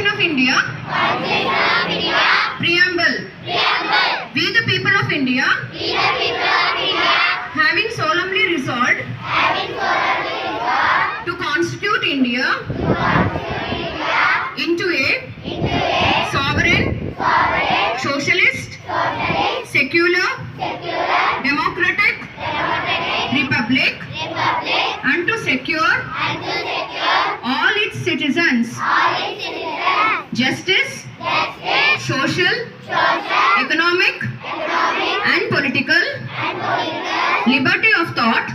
Constitution of India. Preamble. We the people of India. Having solemnly resolved. To constitute India. Into a sovereign. Socialist. Secular. Democratic. Republic. And to secure. All its citizens. Justice. Social. Economic. And political. Liberty of thought.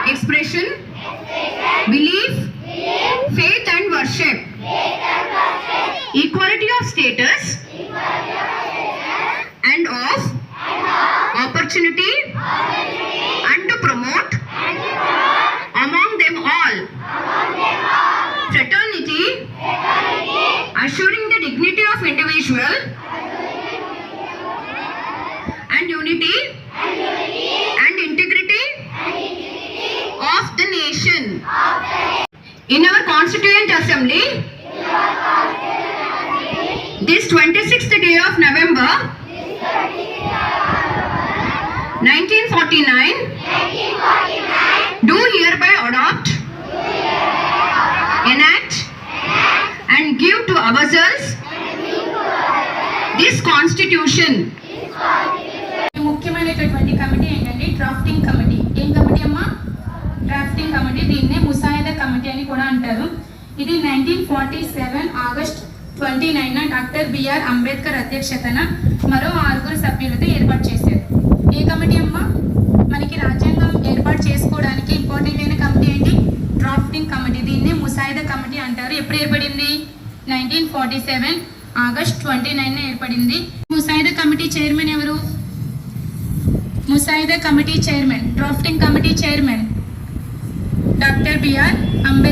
Expression. Belief. Faith and worship. Equality of status. And of opportunity. And to promote. Among them all. Fraternity. Assuring the dignity of individual. And unity. And integrity. Of the nation. In our Constituent Assembly. This 26th day of November. 1949. Do hereby adopt. Enact. And give to ourselves. This Constitution. ముఖ్యమైనటువంటి committee ఏంటంటే drafting committee. ఏం committee అమ్మా? Drafting committee. దీన్నే ముసాయిదా committee అని కూడా అంటారు. ఇది 1947 ఆగస్ట్ 29 డాక్టర్ బిఆర్ అంబేద్కర్ అధ్యక్షతన మరో 6 సభ్యులతో ఏర్పాటు చేశారు. ఏ కమిటీ అమ్మా? మనకి రాజ్యాంగం ఏర్పాటు చేసుకోవడానికి ఇంపార్టెంట్ అయిన కమిటీ ఏంటి? Drafting committee. దీన్నే ముసాయిదా కమిటీ అంటారు. ఎప్పుడు ఏర్పడింది? 1947 ఆగస్ట్ 29 ఏర్పడింది. ముసాయిదా కమిటీ చైర్మన్ ఎవరు? ముసాయిదా committee chairman, drafting committee chairman doctor B R Ambedkar.